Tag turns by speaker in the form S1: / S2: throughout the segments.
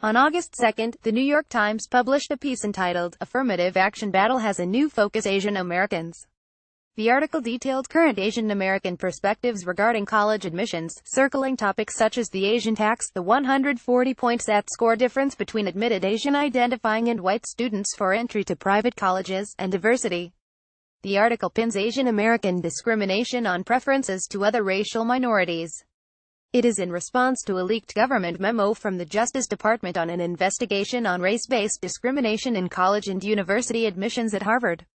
S1: On August 2, The New York Times published a piece entitled, "Affirmative Action Battle Has a New Focus: Asian Americans." The article detailed current Asian American perspectives regarding college admissions, circling topics such as the Asian tax, the 140-point SAT score difference between admitted Asian-identifying and white students for entry to private colleges, and diversity. The article pins Asian American discrimination on preferences to other racial minorities. It is in response to a leaked government memo from the Justice Department on an investigation on race-based discrimination in college and university admissions at Harvard.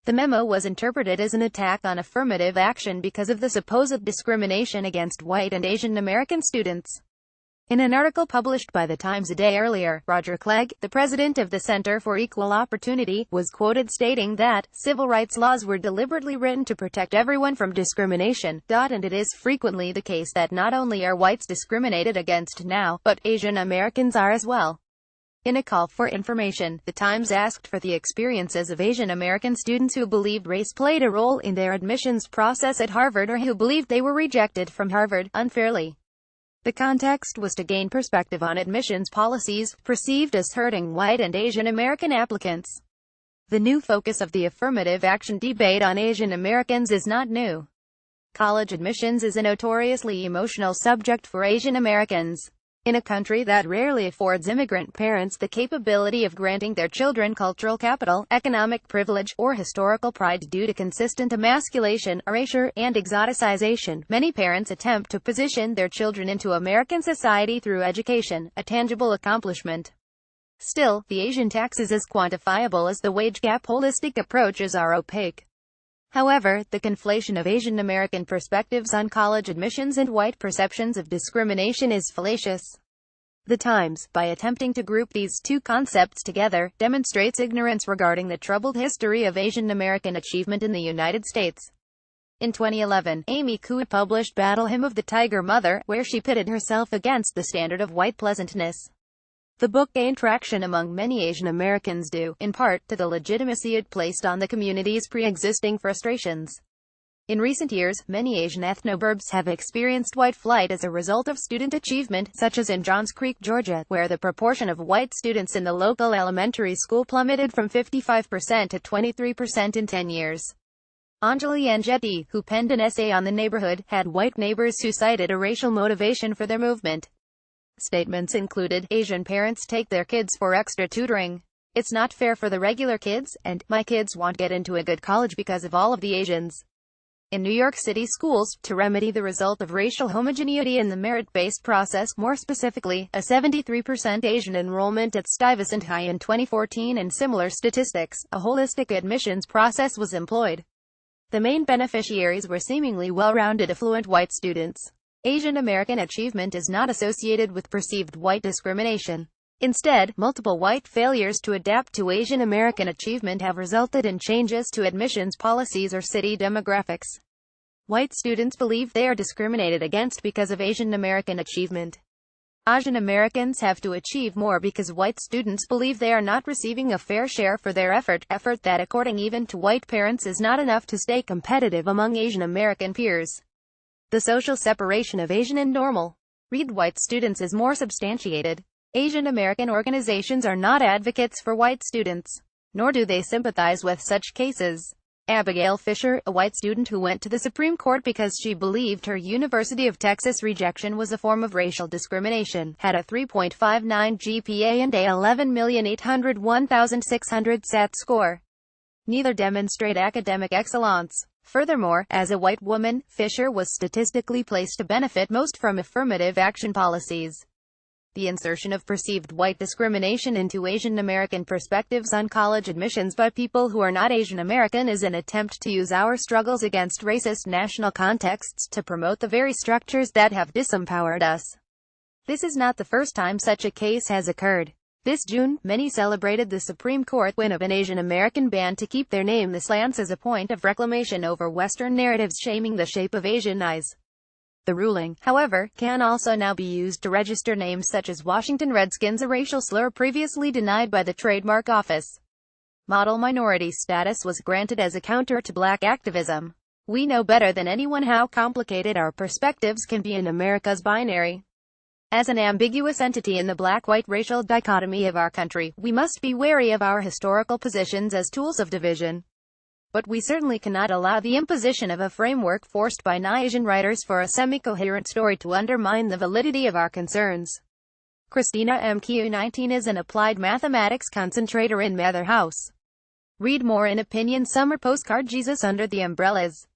S1: The memo was interpreted as an attack on affirmative action because of the supposed discrimination against white and Asian American students. In an article published by The Times a day earlier, Roger Clegg, the president of the Center for Equal Opportunity, was quoted stating that civil rights laws were deliberately written to protect everyone from discrimination, and it is frequently the case that not only are whites discriminated against now, but Asian Americans are as well. In a call for information, The Times asked for the experiences of Asian American students who believed race played a role in their admissions process at Harvard or who believed they were rejected from Harvard unfairly. The context was to gain perspective on admissions policies, perceived as hurting white and Asian American applicants. The new focus of the affirmative action debate on Asian Americans is not new. College admissions is a notoriously emotional subject for Asian Americans. In a country that rarely affords immigrant parents the capability of granting their children cultural capital, economic privilege, or historical pride due to consistent emasculation, erasure, and exoticization, many parents attempt to position their children into American society through education, a tangible accomplishment. Still, the Asian tax is as quantifiable as the wage gap. Holistic approaches are opaque. However, the conflation of Asian American perspectives on college admissions and white perceptions of discrimination is fallacious. The Times, by attempting to group these two concepts together, demonstrates ignorance regarding the troubled history of Asian American achievement in the United States. In 2011, Amy Cooey published Battle Hymn of the Tiger Mother, where she pitted herself against the standard of white pleasantness. The book gained traction among many Asian Americans due, in part, to the legitimacy it placed on the community's pre-existing frustrations. In recent years, many Asian ethnoburbs have experienced white flight as a result of student achievement, such as in Johns Creek, Georgia, where the proportion of white students in the local elementary school plummeted from 55% to 23% in 10 years. Anjali Anjeti, who penned an essay on the neighborhood, had white neighbors who cited a racial motivation for their movement. Statements included, "Asian parents take their kids for extra tutoring. It's not fair for the regular kids," and "My kids won't get into a good college because of all of the Asians." In New York City schools, to remedy the result of racial homogeneity in the merit-based process, more specifically, a 73% Asian enrollment at Stuyvesant High in 2014 and similar statistics, a holistic admissions process was employed. The main beneficiaries were seemingly well-rounded affluent white students. Asian American achievement is not associated with perceived white discrimination. Instead, multiple white failures to adapt to Asian American achievement have resulted in changes to admissions policies or city demographics. White students believe they are discriminated against because of Asian American achievement. Asian Americans have to achieve more because white students believe they are not receiving a fair share for their effort that, according even to white parents, is not enough to stay competitive among Asian American peers. The social separation of Asian and normal read white students is more substantiated. Asian American organizations are not advocates for white students, nor do they sympathize with such cases. Abigail Fisher, a white student who went to the Supreme Court because she believed her University of Texas rejection was a form of racial discrimination, had a 3.59 GPA and a 11,801,600 SAT score. Neither demonstrate academic excellence. Furthermore, as a white woman, Fisher was statistically placed to benefit most from affirmative action policies. The insertion of perceived white discrimination into Asian American perspectives on college admissions by people who are not Asian American is an attempt to use our struggles against racist national contexts to promote the very structures that have disempowered us. This is not the first time such a case has occurred. This June, many celebrated the Supreme Court win of an Asian American ban to keep their name the slants as a point of reclamation over Western narratives shaming the shape of Asian eyes. The ruling, however, can also now be used to register names such as Washington Redskins, a racial slur previously denied by the Trademark Office. Model minority status was granted as a counter to black activism. We know better than anyone how complicated our perspectives can be in America's binary As an ambiguous entity in the black-white racial dichotomy of our country, we must be wary of our historical positions as tools of division. But we certainly cannot allow the imposition of a framework forced by non-Asian writers for a semi-coherent story to undermine the validity of our concerns. Christina MQ19 is an applied mathematics concentrator in Mather House. Read more in Opinion Summer Postcard Jesus Under the Umbrellas.